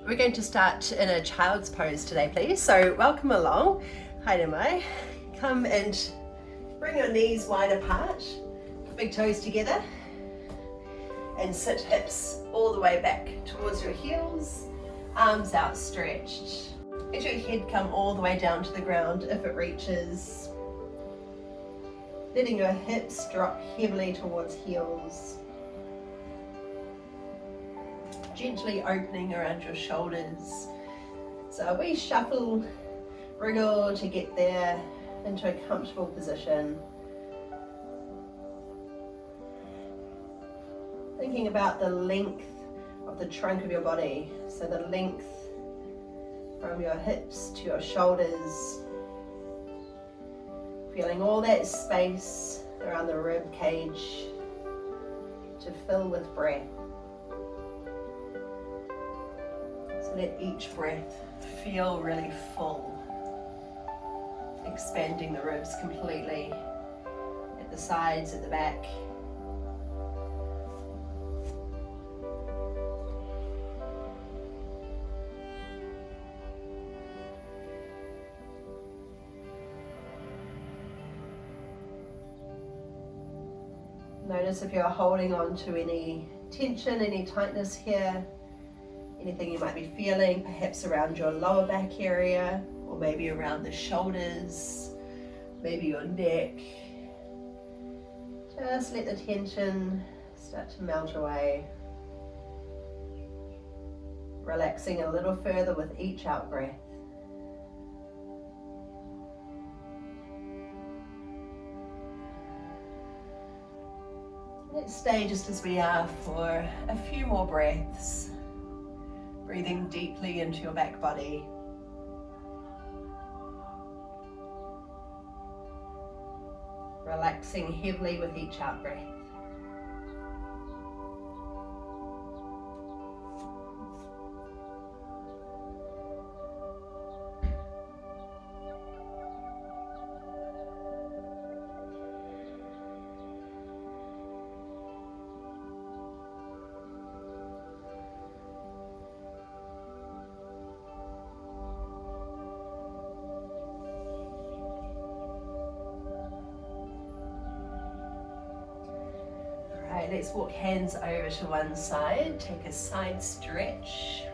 We're going to start in a child's pose today, please. So welcome along. Haere mai. Come and bring your knees wide apart, big toes together, and sit hips all the way back towards your heels, arms outstretched. Let your head come all the way down to the ground if it reaches. Letting your hips drop heavily towards heels. Gently opening around your shoulders. So a wee shuffle, wriggle to get there into a comfortable position. Thinking about the length of the trunk of your body. So the length from your hips to your shoulders. Feeling all that space around the rib cage to fill with breath. So let each breath feel really full, expanding the ribs completely at the sides, at the back. Notice if you're holding on to any tension, any tightness here, anything you might be feeling, perhaps around your lower back area, or maybe around the shoulders, maybe your neck. Just let the tension start to melt away. Relaxing a little further with each out breath. Let's stay just as we are for a few more breaths. Breathing deeply into your back body. Relaxing heavily with each out breath. Let's walk hands over to one side, take a side stretch.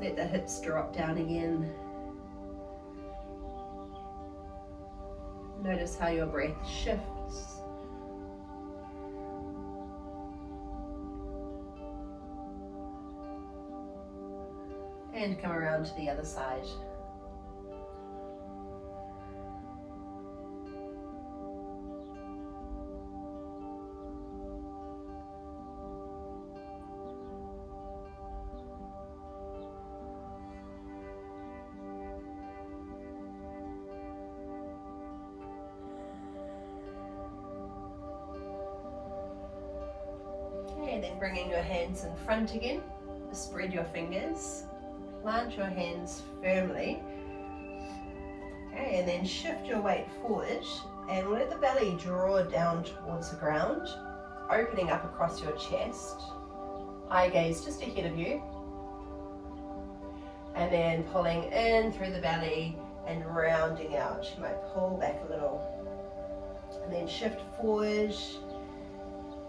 Let the hips drop down again. Notice how your breath shifts. And come around to the other side. And then bringing your hands in front again, spread your fingers, plant your hands firmly, okay, and then shift your weight forward and let the belly draw down towards the ground, opening up across your chest, eye gaze just ahead of you, and then pulling in through the belly and rounding out. You might pull back a little, and then shift forward,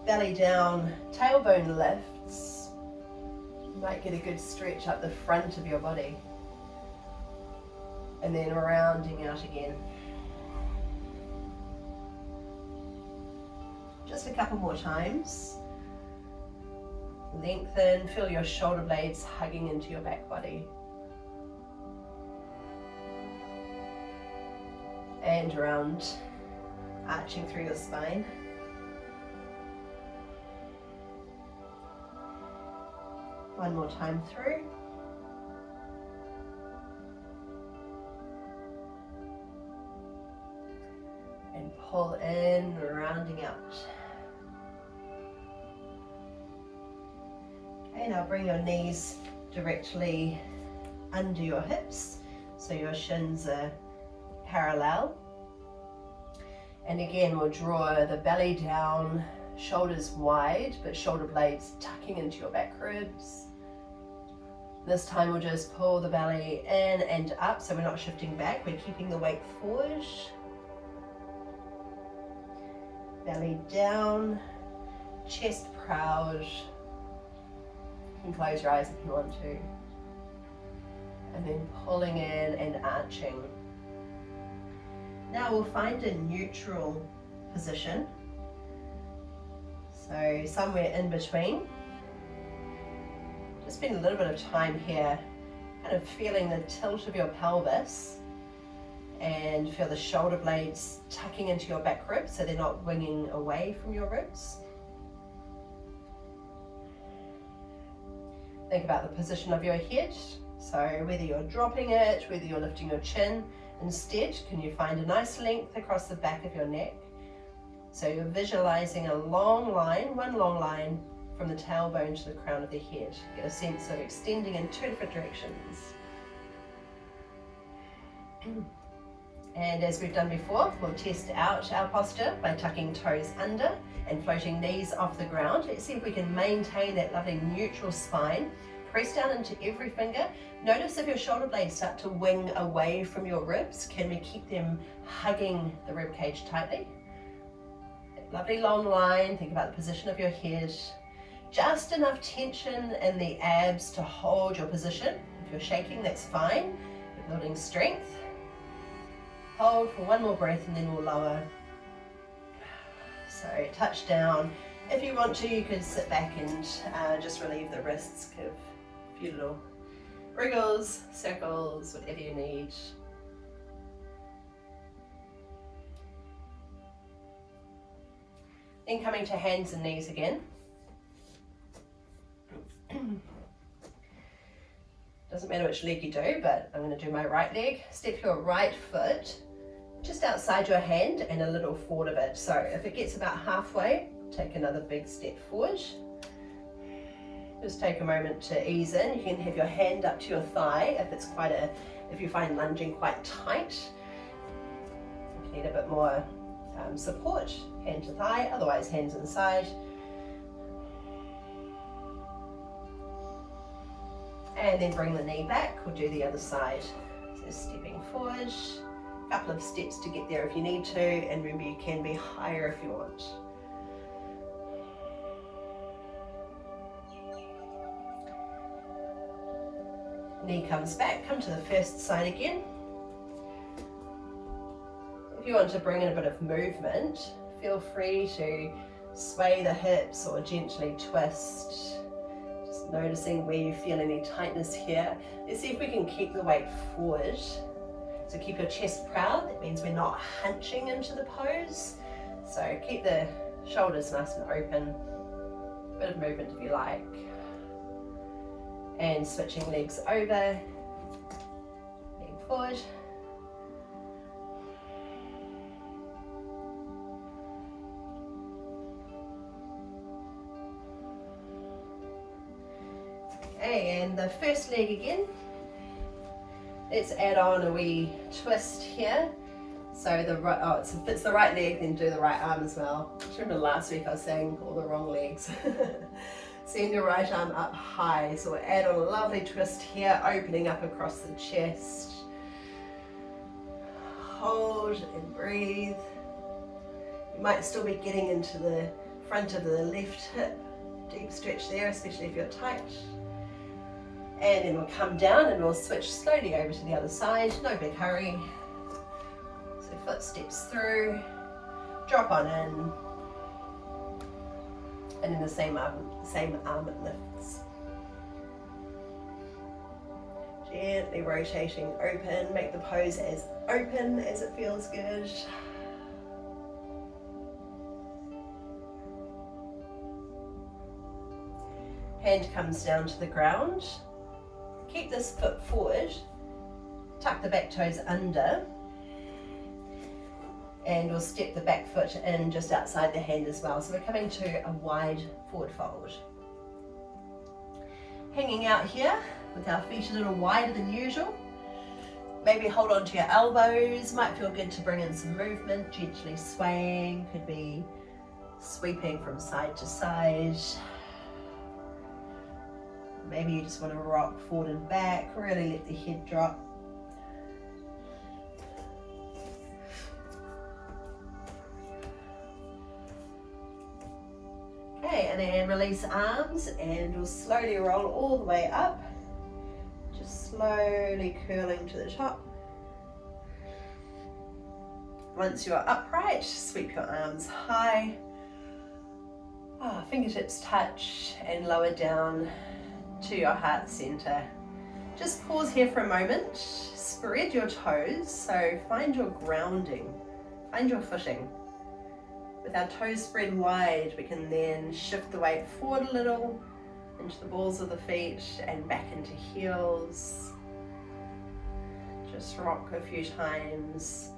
belly down, tailbone lifts. You might get a good stretch up the front of your body. And then rounding out again. Just a couple more times. Lengthen, feel your shoulder blades hugging into your back body. And round, arching through your spine. One more time through. And pull in, rounding out. Okay, now bring your knees directly under your hips, so your shins are parallel. And again, we'll draw the belly down, shoulders wide, but shoulder blades tucking into your back ribs. This time we'll just pull the belly in and up, so we're not shifting back, we're keeping the weight forward. Belly down, chest proud. You can close your eyes if you want to. And then pulling in and arching. Now we'll find a neutral position. So somewhere in between. Just spend a little bit of time here, kind of feeling the tilt of your pelvis, and feel the shoulder blades tucking into your back ribs so they're not winging away from your ribs. Think about the position of your head. So whether you're dropping it, whether you're lifting your chin, instead, can you find a nice length across the back of your neck? So you're visualizing a long line, one long line from the tailbone to the crown of the head. Get a sense of extending in two different directions. And as we've done before, we'll test out our posture by tucking toes under and floating knees off the ground. Let's see if we can maintain that lovely neutral spine. Press down into every finger. Notice if your shoulder blades start to wing away from your ribs. Can we keep them hugging the rib cage tightly? That lovely long line. Think about the position of your head. Just enough tension in the abs to hold your position. If you're shaking, that's fine. You're building strength. Hold for one more breath and then we'll lower. So touch down. If you want to, you could sit back and just relieve the wrists. Give a few little wriggles, circles, whatever you need. Then coming to hands and knees again. Doesn't matter which leg you do, but I'm going to do my right leg. Step your right foot just outside your hand and a little forward of it. So if it gets about halfway, take another big step forward. Just take a moment to ease in. You can have your hand up to your thigh if you find lunging quite tight. If you need a bit more support, hand to thigh, otherwise hands inside. And then bring the knee back. We'll do the other side. So stepping forward, a couple of steps to get there if you need to, and remember you can be higher if you want. Knee comes back, come to the first side again. If you want to bring in a bit of movement, feel free to sway the hips or gently twist. Just noticing where you feel any tightness here. Let's see if we can keep the weight forward. So keep your chest proud, that means we're not hunching into the pose. So keep the shoulders nice and open, a bit of movement if you like. And switching legs over, lean forward. Okay, and the first leg again. Let's add on a wee twist here. So if it's the right leg, then do the right arm as well. I remember last week I was saying all the wrong legs. Send your right arm up high. So we'll add on a lovely twist here, opening up across the chest. Hold and breathe. You might still be getting into the front of the left hip. Deep stretch there, especially if you're tight. And then we'll come down and we'll switch slowly over to the other side. No big hurry. So foot steps through, drop on in. And then the same arm lifts. Gently rotating open, make the pose as open as it feels good. Hand comes down to the ground. Keep this foot forward, tuck the back toes under, and we'll step the back foot in just outside the hand as well. So we're coming to a wide forward fold. Hanging out here with our feet a little wider than usual. Maybe hold on to your elbows. Might feel good to bring in some movement, gently swaying. Could be Sweeping from side to side. Maybe you just want to rock forward and back, really let the head drop. Okay, and then release arms, and we'll slowly roll all the way up, just slowly curling to the top. Once you're upright, sweep your arms high. Fingertips touch and lower down to your heart center. Just pause here for a moment. Spread your toes, so find your grounding, find your footing. With our toes spread wide, we can then shift the weight forward a little into the balls of the feet and back into heels. Just rock a few times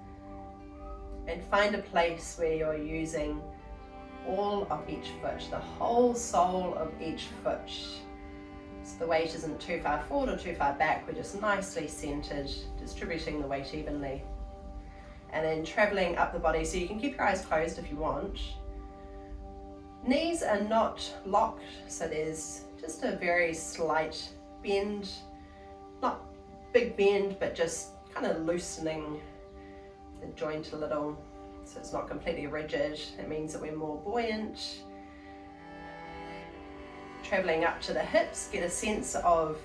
and find a place where you're using all of each foot, the whole sole of each foot. So the weight isn't too far forward or too far back, we're just nicely centered, distributing the weight evenly. And then traveling up the body, so you can keep your eyes closed if you want. Knees are not locked, so there's just a very slight bend, not big bend, but just kind of loosening the joint a little. So it's not completely rigid. It means that we're more buoyant. Traveling up to the hips, get a sense of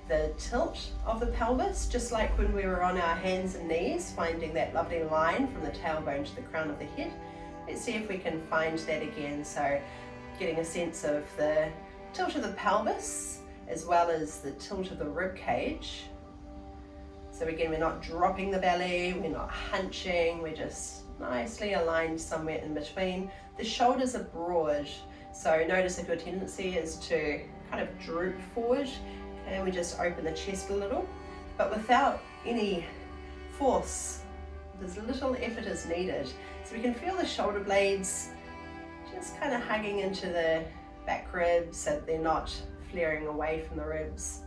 the tilt of the pelvis, just like when we were on our hands and knees, finding that lovely line from the tailbone to the crown of the head. Let's see if we can find that again. So getting a sense of the tilt of the pelvis as well as the tilt of the rib cage. So again, we're not dropping the belly, we're not hunching, we're just nicely aligned somewhere in between. The shoulders are broad, so notice if your tendency is to kind of droop forward, and we just open the chest a little, but without any force. There's little effort is needed. So we can feel the shoulder blades just kind of hugging into the back ribs so that they're not flaring away from the ribs,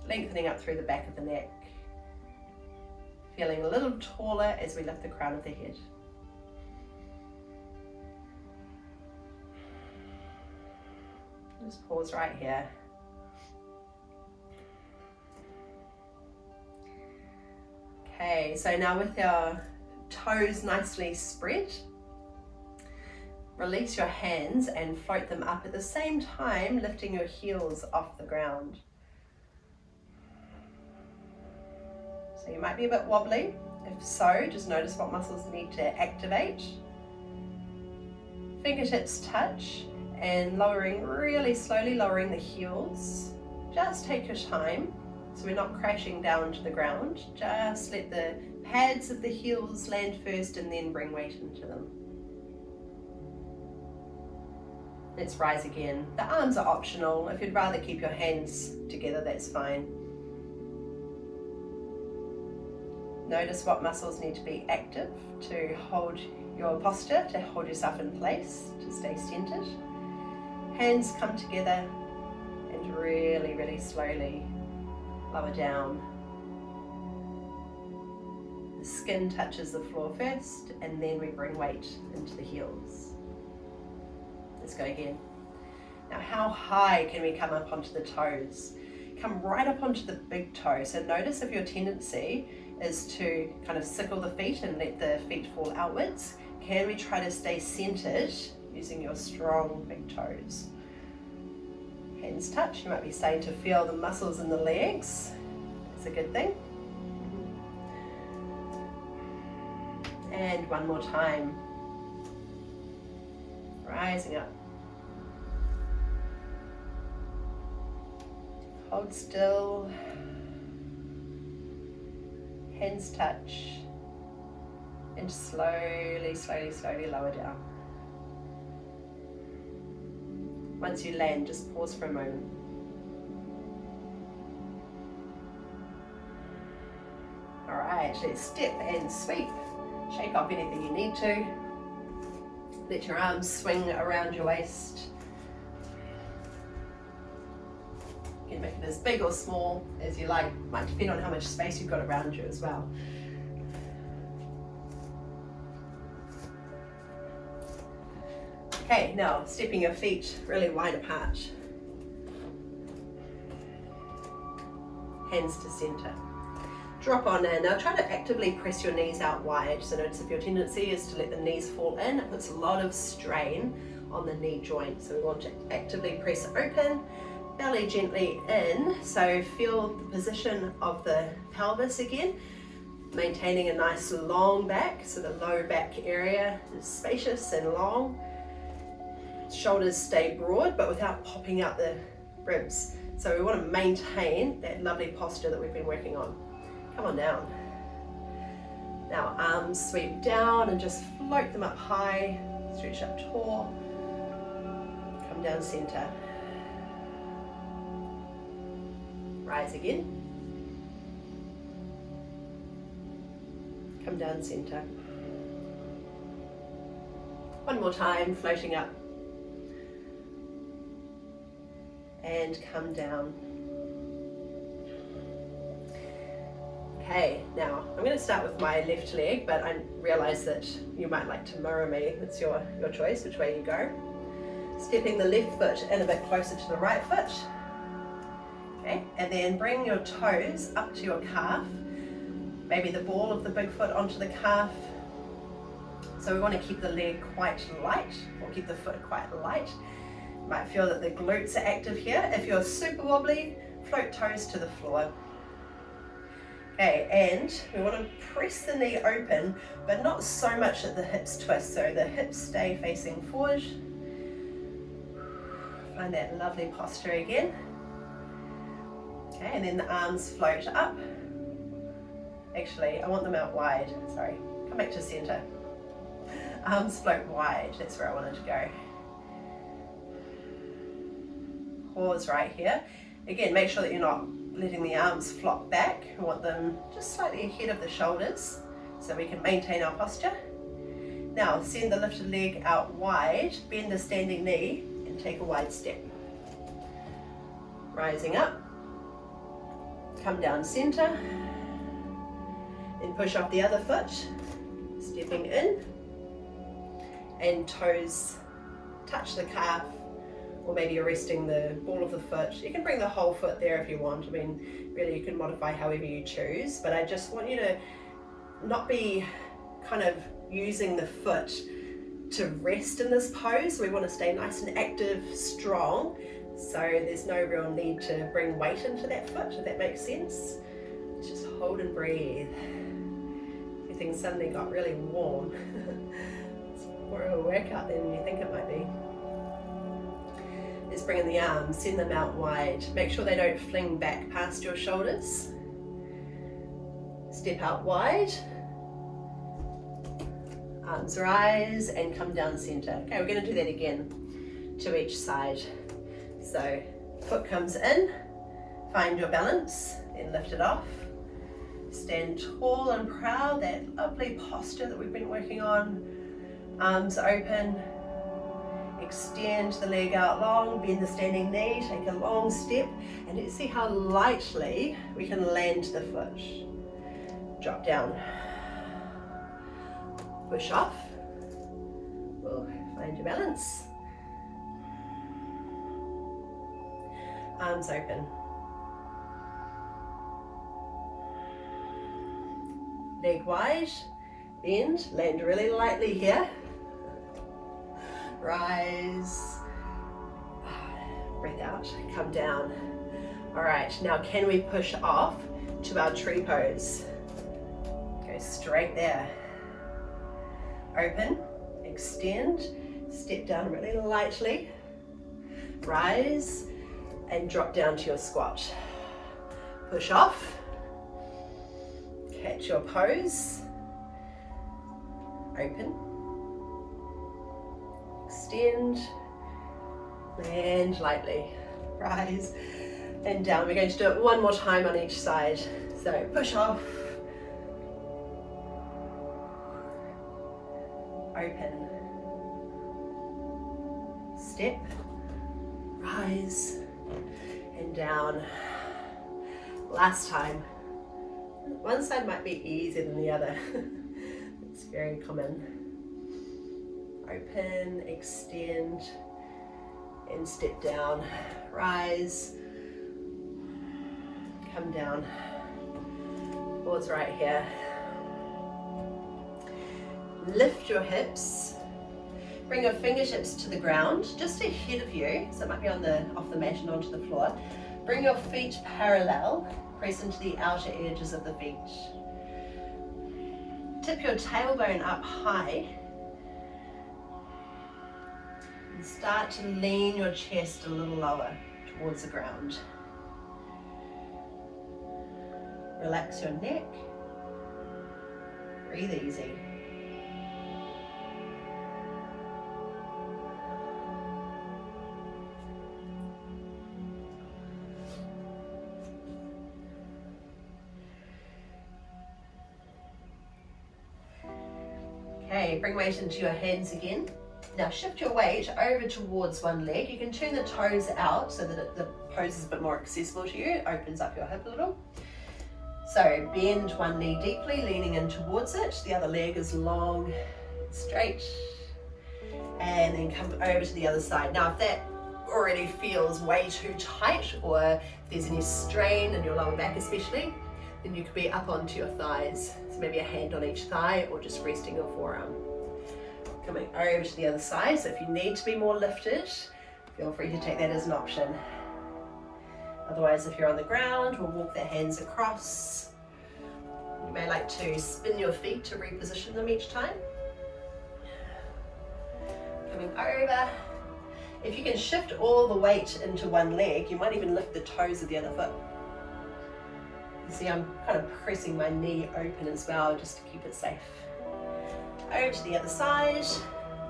lengthening up through the back of the neck. Feeling a little taller as we lift the crown of the head. Just pause right here. Okay, so now with our toes nicely spread, release your hands and float them up at the same time, lifting your heels off the ground. So you might be a bit wobbly. If so, just notice what muscles need to activate. Fingertips touch and lowering, really slowly lowering the heels. Just take your time. So we're not crashing down to the ground. Just let the pads of the heels land first and then bring weight into them. Let's rise again. The arms are optional. If you'd rather keep your hands together, that's fine. Notice what muscles need to be active to hold your posture, to hold yourself in place, to stay centered. Hands come together and really, really slowly lower down. The skin touches the floor first, and then we bring weight into the heels. Let's go again. Now, how high can we come up onto the toes? Come right up onto the big toe. So notice if your tendency is to kind of sickle the feet and let the feet fall outwards, can we try to stay centered using your strong big toes? Hands touch. You might be starting to feel the muscles in the legs. It's a good thing. And one more time. Rising up. Hold still. Hands touch. And slowly, slowly, slowly lower down. Once you land, just pause for a moment. All right, let's step and sweep. Shake off anything you need to. Let your arms swing around your waist. You can make it as big or small as you like. Might depend on how much space you've got around you as well. Okay, now stepping your feet really wide apart. Hands to center. Drop on in. Now try to actively press your knees out wide. So notice if your tendency is to let the knees fall in, it puts a lot of strain on the knee joint. So we want to actively press open, belly gently in. So feel the position of the pelvis again, maintaining a nice long back. So the low back area is spacious and long. Shoulders stay broad, but without popping out the ribs. So we want to maintain that lovely posture that we've been working on. Come on down. Now arms sweep down and just float them up high, stretch up tall, come down center. Rise again. Come down center. One more time, floating up. And come down. Okay, now I'm going to start with my left leg, but I realize that you might like to mirror me. It's your choice which way you go. Stepping the left foot in a bit closer to the right foot. Okay, and then bring your toes up to your calf. Maybe the ball of the big foot onto the calf. So we want to keep the leg quite light, or keep the foot quite light. You might feel that the glutes are active here. If you're super wobbly, float toes to the floor. Okay, and we want to press the knee open, but not so much that the hips twist. So the hips stay facing forward. Find that lovely posture again. Okay, and then the arms float up. Actually, I want them out wide. Sorry, come back to center. Arms float wide, that's where I wanted to go. Pause right here. Again, make sure that you're not letting the arms flop back. We want them just slightly ahead of the shoulders so we can maintain our posture. Now send the lifted leg out wide, bend the standing knee and take a wide step. Rising up, come down center, then push off the other foot, stepping in, and toes touch the calf, or maybe you're resting the ball of the foot. You can bring the whole foot there if you want. I mean, really you can modify however you choose, but I just want you to not be kind of using the foot to rest in this pose. We want to stay nice and active, strong, so there's no real need to bring weight into that foot, if that makes sense. Just hold and breathe. Everything suddenly got really warm. It's more of a workout than you think it might be. Just bring in the arms, send them out wide. Make sure they don't fling back past your shoulders. Step out wide. Arms rise and come down center. Okay, we're going to do that again to each side. So foot comes in, find your balance, then lift it off. Stand tall and proud, that lovely posture that we've been working on. Arms open. Extend the leg out long, bend the standing knee, take a long step, and let's see how lightly we can land the foot. Drop down. Push off. Find your balance. Arms open. Leg wide, bend, land really lightly here. Rise, breathe out, come down. All right, now can we push off to our tree pose? Go straight there. Open, extend, step down really lightly, rise, and drop down to your squat. Push off, catch your pose, open, extend, land lightly, rise, and down. We're going to do it one more time on each side. So push off, open, step, rise, and down. Last time. One side might be easier than the other. It's very common. Open, extend, and step down. Rise, come down. Pause right here. Lift your hips. Bring your fingertips to the ground, just ahead of you, so it might be off the mat and onto the floor. Bring your feet parallel, press into the outer edges of the feet. Tip your tailbone up high, and start to lean your chest a little lower towards the ground. Relax your neck, breathe easy. Okay, bring weight into your hands again. Now shift your weight over towards one leg. You can turn the toes out so that the pose is a bit more accessible to you. It opens up your hip a little. So bend one knee deeply, leaning in towards it. The other leg is long, straight. And then come over to the other side. Now if that already feels way too tight, or if there's any strain in your lower back especially, then you could be up onto your thighs. So maybe a hand on each thigh, or just resting your forearm. Coming over to the other side, so if you need to be more lifted, feel free to take that as an option. Otherwise, if you're on the ground, we'll walk the hands across. You may like to spin your feet to reposition them each time. Coming over. If you can shift all the weight into one leg, you might even lift the toes of the other foot. You see, I'm kind of pressing my knee open as well, just to keep it safe. Over to the other side,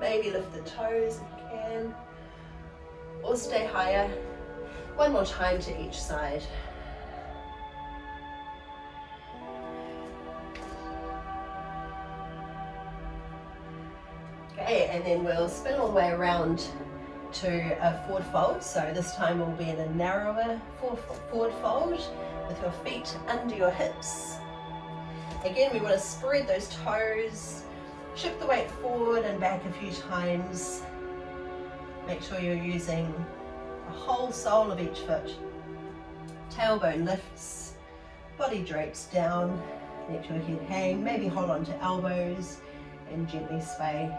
maybe lift the toes if you can, or stay higher. One more time to each side. Okay, and then we'll spin all the way around to a forward fold. So this time we'll be in a narrower forward fold with your feet under your hips. Again, we want to spread those toes. Shift the weight forward and back a few times. Make sure you're using the whole sole of each foot. Tailbone lifts, body drapes down, let your head hang, maybe hold on to elbows and gently sway.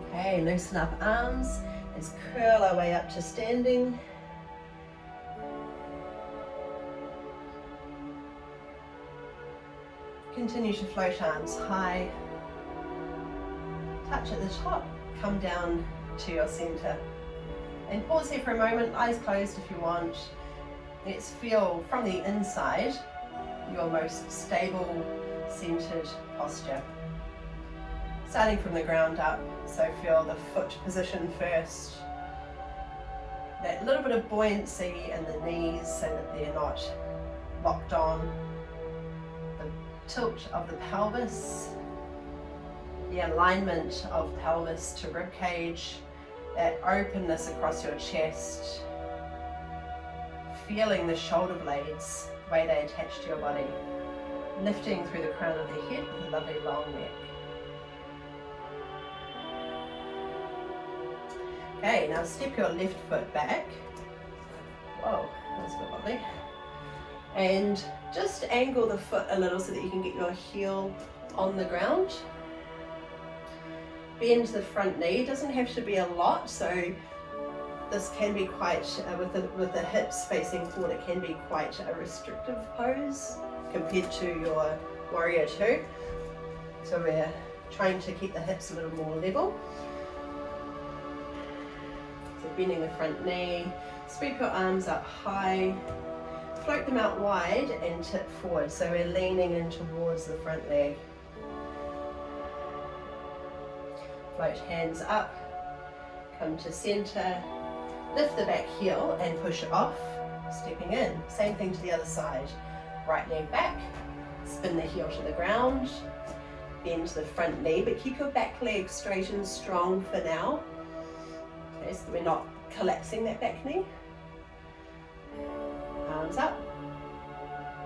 Okay, loosen up arms. Let's curl our way up to standing. Continue to float arms high. Touch at the top, come down to your center. And pause here for a moment, eyes closed if you want. Let's feel from the inside your most stable, centered posture. Starting from the ground up, so feel the foot position first. That little bit of buoyancy in the knees so that they're not locked on. The tilt of the pelvis, the alignment of pelvis to rib cage, that openness across your chest. Feeling the shoulder blades, the way they attach to your body. Lifting through the crown of the head with a lovely long neck. Okay, now step your left foot back. Whoa, that was a bit wobbly. And just angle the foot a little so that you can get your heel on the ground. Bend the front knee, doesn't have to be a lot, so this can be quite, with the hips facing forward, it can be quite a restrictive pose compared to your warrior two. So we're trying to keep the hips a little more level. So bending the front knee, sweep your arms up high, float them out wide and tip forward. So we're leaning in towards the front leg. Float hands up, come to center, lift the back heel and push off, stepping in. Same thing to the other side. Right leg back, spin the heel to the ground, bend the front knee, but keep your back leg straight and strong for now. Okay, so we're not collapsing that back knee. Arms up.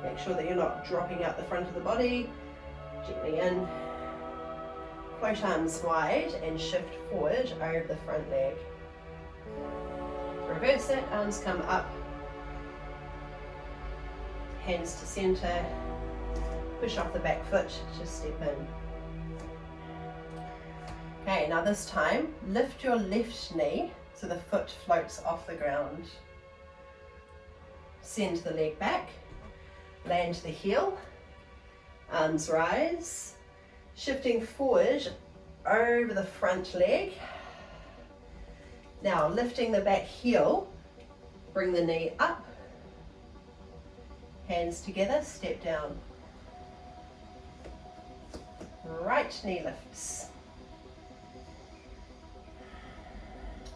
Make sure that you're not dropping out the front of the body. Gently in. Float arms wide and shift forward over the front leg. Reverse it, arms come up. Hands to center. Push off the back foot, just step in. Okay, now this time, lift your left knee so the foot floats off the ground. Send the leg back, land the heel, arms rise, shifting forward over the front leg. Now lifting the back heel, bring the knee up, hands together, step down. Right knee lifts.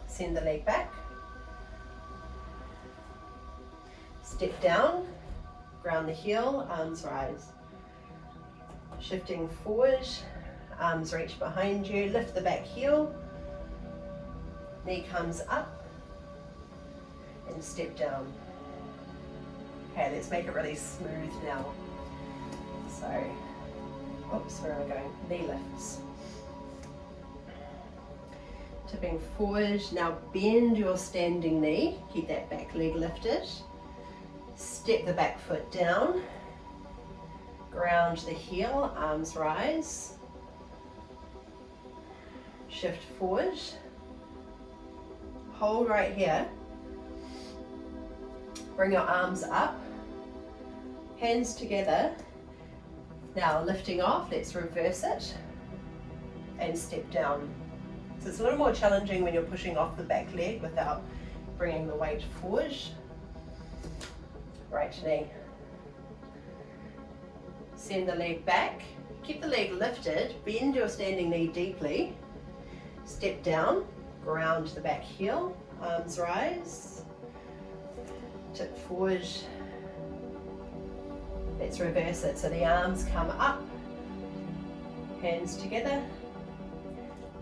Send the leg back. Step down, ground the heel, arms rise. Shifting forward, arms reach behind you, lift the back heel, knee comes up, and step down. Okay, let's make it really smooth now. So, oops, where am I going? Knee lifts. Tipping forward, now bend your standing knee, keep that back leg lifted. Step the back foot down, ground the heel, arms rise. Shift forward, hold right here. Bring your arms up, hands together. Now lifting off, let's reverse it and step down. So it's a little more challenging when you're pushing off the back leg without bringing the weight forward. Right knee. Send the leg back, keep the leg lifted, bend your standing knee deeply. Step down, ground the back heel, arms rise. Tip forward. Let's reverse it. So the arms come up, hands together.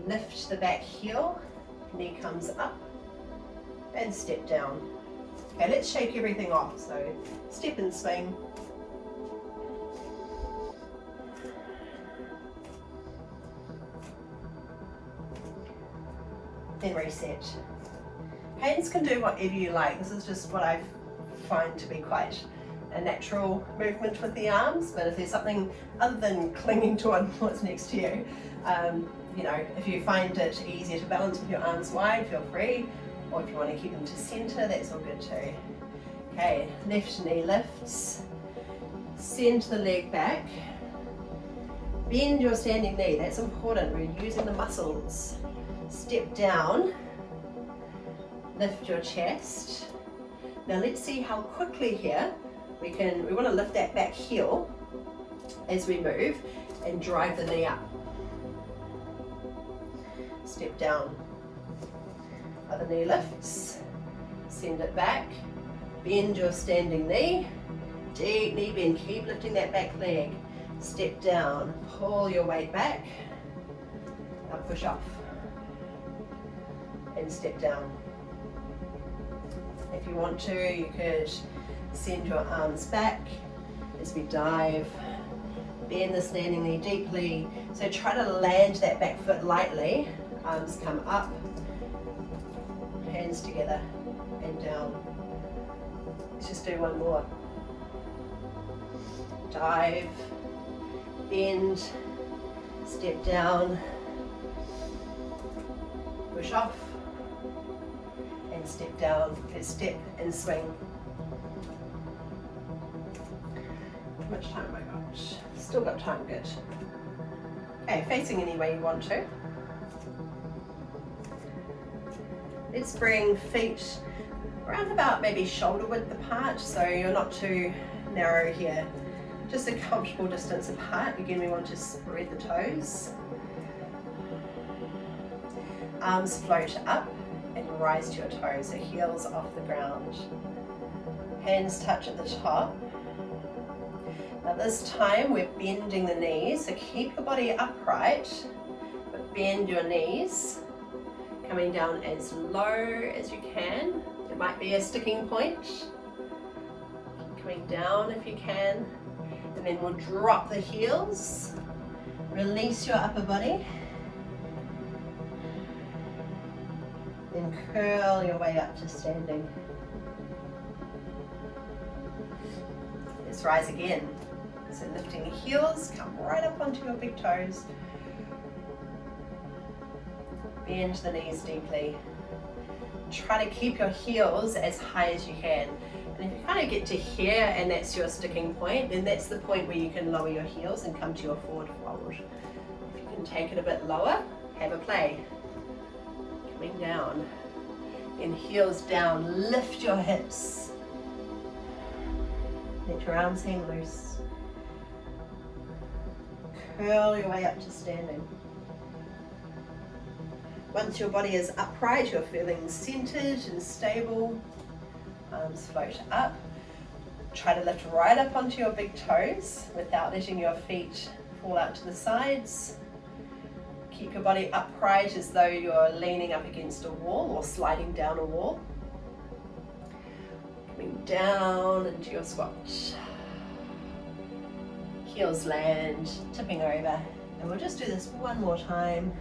Lift the back heel, knee comes up, and step down. Okay, let's shake everything off. So step and swing. Then reset. Hands can do whatever you like. This is just what I find to be quite a natural movement with the arms, but if there's something other than clinging to what's next to you, you know, if you find it easier to balance with your arms wide, feel free, or if you want to keep them to center, that's all good too. Okay, left knee lifts, send the leg back, bend your standing knee, that's important, we're using the muscles. Step down, lift your chest. Now let's see how quickly here we want to lift that back heel as we move and drive the knee up. Step down, other knee lifts, send it back, bend your standing knee, deep knee bend, keep lifting that back leg. Step down, pull your weight back, now push off and step down. If you want to, you could send your arms back as we dive, bend the standing knee deeply. So try to land that back foot lightly, arms come up, hands together and down. Let's just do one more. Dive, bend, step down, push off, and step down. Let's step and swing. How much time have I got? Still got time, good. Okay, facing any way you want to. Let's bring feet around about maybe shoulder width apart, so you're not too narrow here. Just a comfortable distance apart. Again, we want to spread the toes. Arms float up and rise to your toes, so heels off the ground. Hands touch at the top. Now this time we're bending the knees, so keep your body upright, but bend your knees. Coming down as low as you can. There might be a sticking point. Coming down if you can. And then we'll drop the heels. Release your upper body. Then curl your way up to standing. Let's rise again. So lifting the heels, come right up onto your big toes. Bend the knees deeply. Try to keep your heels as high as you can. And if you kind of get to here and that's your sticking point, then that's the point where you can lower your heels and come to your forward fold. If you can take it a bit lower, have a play. Coming down. Then heels down, lift your hips. Let your arms hang loose. Curl your way up to standing. Once your body is upright, you're feeling centered and stable. Arms float up. Try to lift right up onto your big toes without letting your feet fall out to the sides. Keep your body upright as though you're leaning up against a wall or sliding down a wall. Coming down into your squat. Heels land, tipping over. And we'll just do this one more time.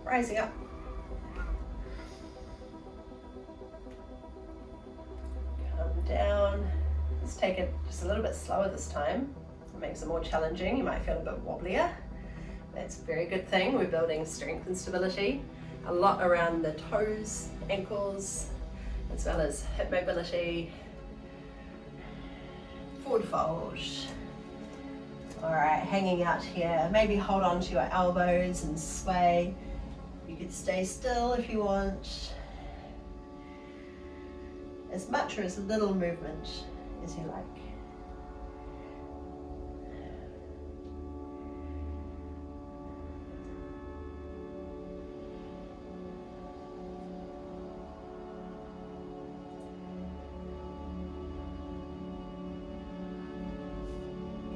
Rising up. Come down. Let's take it just a little bit slower this time. It makes it more challenging. You might feel a bit wobblier. That's a very good thing. We're building strength and stability. A lot around the toes, ankles, as well as hip mobility. Forward fold. All right, hanging out here. Maybe hold on to your elbows and sway. You could stay still if you want. As much or as little movement as you like.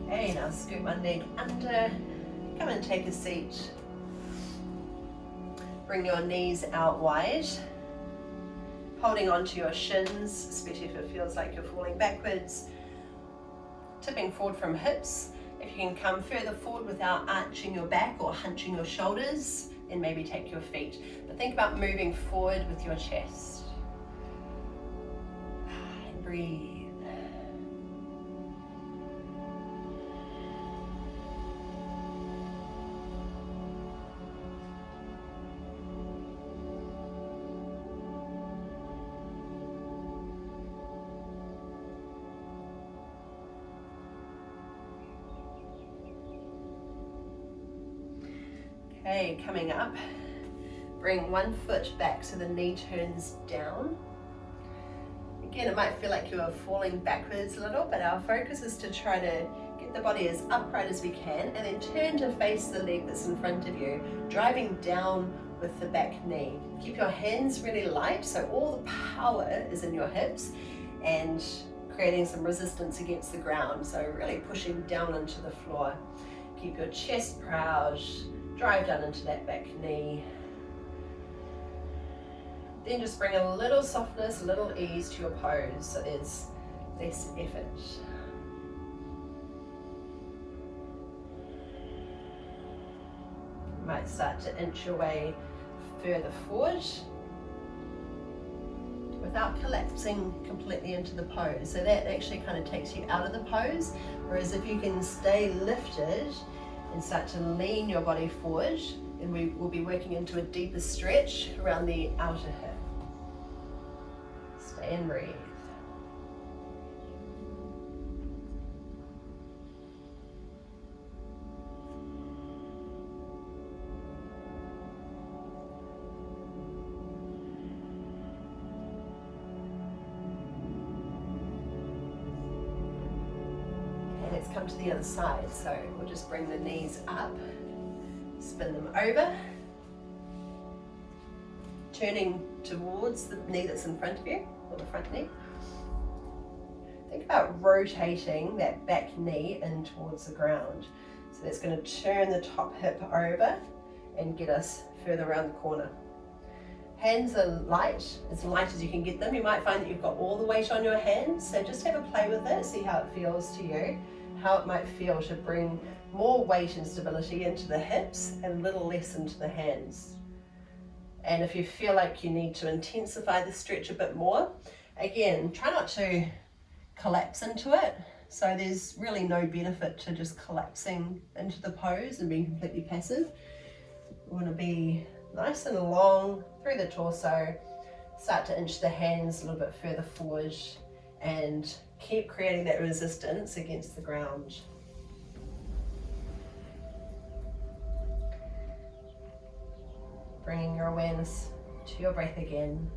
Okay, now scoot one leg under. Come and take a seat. Bring your knees out wide. Holding onto your shins, especially if it feels like you're falling backwards. Tipping forward from hips. If you can come further forward without arching your back or hunching your shoulders, then maybe take your feet. But think about moving forward with your chest. And breathe. Okay, coming up, bring one foot back so the knee turns down. Again, it might feel like you're falling backwards a little, but our focus is to try to get the body as upright as we can and then turn to face the leg that's in front of you, driving down with the back knee. Keep your hands really light so all the power is in your hips and creating some resistance against the ground, so really pushing down into the floor. Keep your chest proud. Drive down into that back knee. Then just bring a little softness, a little ease to your pose so there's less effort. You might start to inch your way further forward without collapsing completely into the pose. So that actually kind of takes you out of the pose, whereas if you can stay lifted and start to lean your body forward, and we will be working into a deeper stretch around the outer hip. Stay and breathe. Let's come to the other side. So we'll just bring the knees up, spin them over, turning towards the knee that's in front of you, or the front knee. Think about rotating that back knee in towards the ground. So that's going to turn the top hip over and get us further around the corner. Hands are light, as light as you can get them. You might find that you've got all the weight on your hands, so just have a play with it, see how it feels to you, how it might feel to bring more weight and stability into the hips and a little less into the hands. And if you feel like you need to intensify the stretch a bit more, again, try not to collapse into it. So there's really no benefit to just collapsing into the pose and being completely passive. We want to be nice and long through the torso, start to inch the hands a little bit further forward and keep creating that resistance against the ground. Bringing your awareness to your breath again.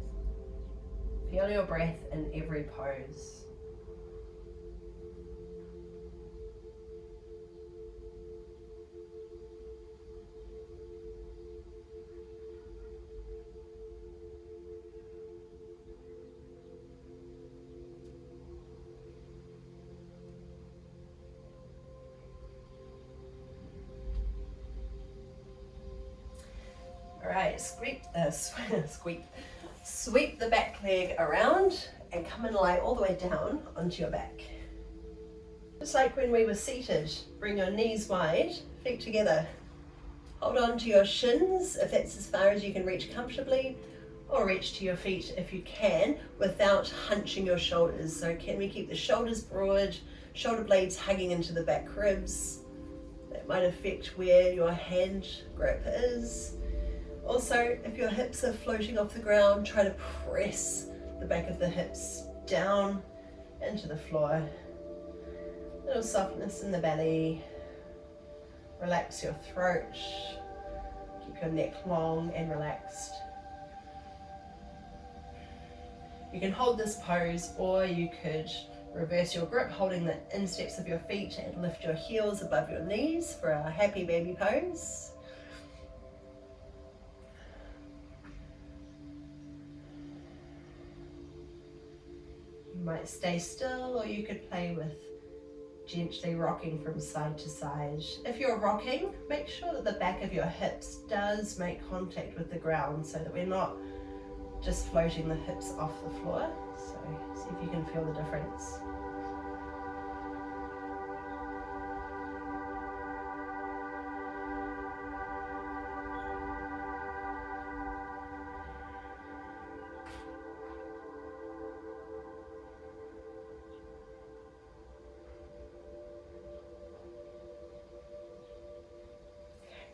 Feel your breath in every pose. Alright, sweep the back leg around and come and lie all the way down onto your back. Just like when we were seated, bring your knees wide, feet together. Hold on to your shins if that's as far as you can reach comfortably, or reach to your feet if you can without hunching your shoulders. So can we keep the shoulders broad, shoulder blades hugging into the back ribs? That might affect where your hand grip is. Also, if your hips are floating off the ground, try to press the back of the hips down into the floor. Little softness in the belly. Relax your throat. Keep your neck long and relaxed. You can hold this pose, or you could reverse your grip, holding the insteps of your feet and lift your heels above your knees for our happy baby pose. You might stay still, or you could play with gently rocking from side to side. If you're rocking, make sure that the back of your hips does make contact with the ground so that we're not just floating the hips off the floor. So see if you can feel the difference.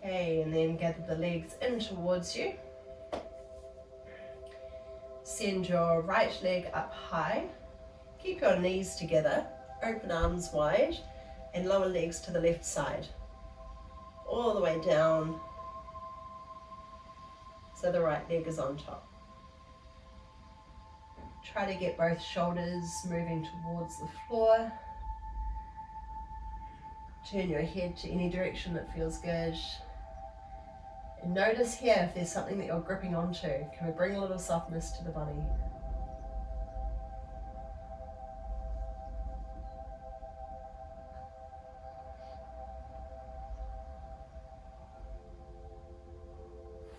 Okay, and then gather the legs in towards you. Send your right leg up high. Keep your knees together, open arms wide, and lower legs to the left side. All the way down, so the right leg is on top. Try to get both shoulders moving towards the floor. Turn your head to any direction that feels good. And notice here if there's something that you're gripping onto. Can we bring a little softness to the body?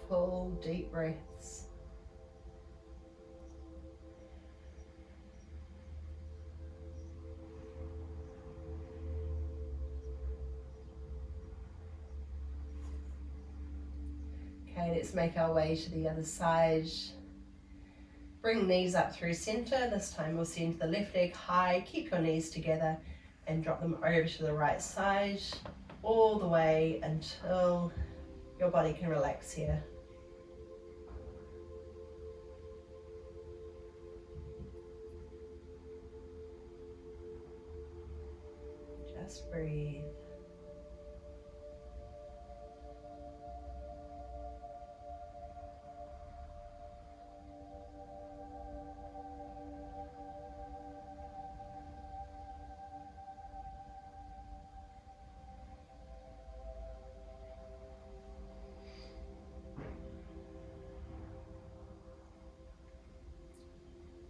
Full deep breaths. Okay, let's make our way to the other side. Bring knees up through center. This time we'll send the left leg high. Keep your knees together and drop them over to the right side, all the way until your body can relax here. Just breathe.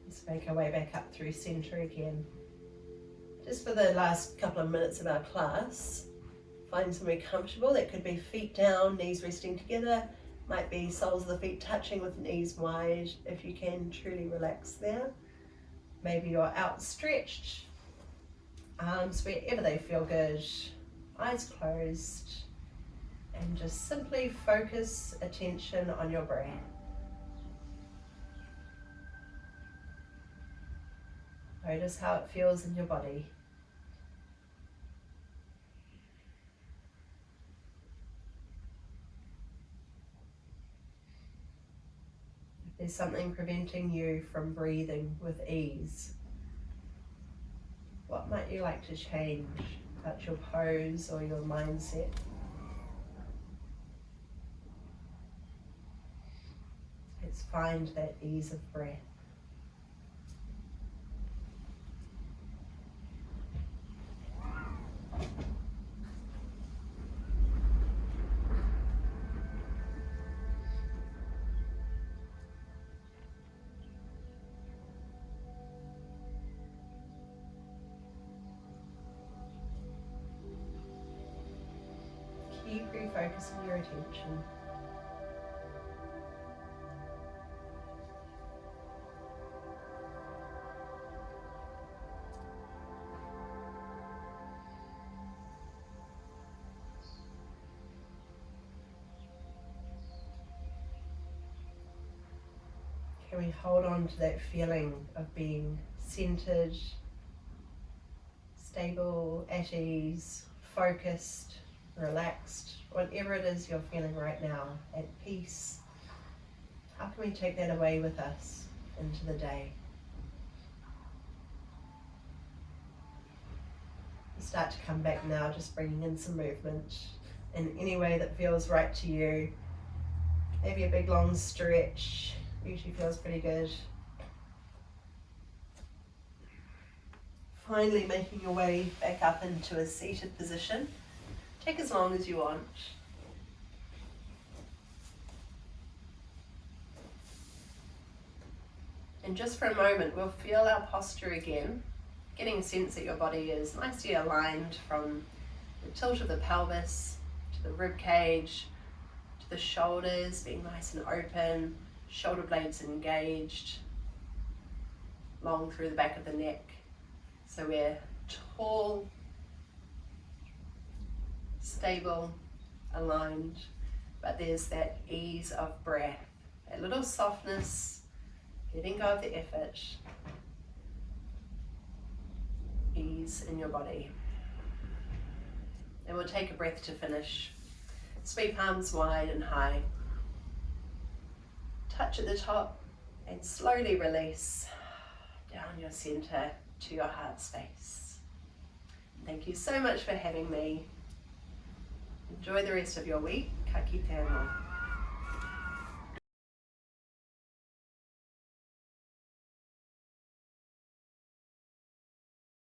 Let's make our way back up through center again. Just for the last couple of minutes of our class, Find somewhere comfortable. That could be feet down, knees resting together. Might be soles of the feet touching with knees wide if you can truly relax there. Maybe you're outstretched, arms wherever they feel good, eyes closed, and just simply focus attention on your breath. Notice how it feels in your body. If there's something preventing you from breathing with ease, what might you like to change about your pose or your mindset? Let's find that ease of breath. Keep refocusing your attention. Can we hold on to that feeling of being centered, stable, at ease, focused, relaxed, whatever it is you're feeling right now, at peace? How can we take that away with us into the day? Start to come back now, just bringing in some movement in any way that feels right to you. Maybe a big long stretch, usually feels pretty good. Finally making your way back up into a seated position. Take as long as you want. And just for a moment, we'll feel our posture again, getting a sense that your body is nicely aligned from the tilt of the pelvis to the rib cage, to the shoulders being nice and open, shoulder blades engaged, long through the back of the neck. So we're tall, stable, aligned, but there's that ease of breath, that little softness, letting go of the effort, ease in your body. And we'll take a breath to finish. Sweep palms wide and high. Touch at the top and slowly release down your center to your heart space. Thank you so much for having me. Enjoy the rest of your week. Ka kite anō.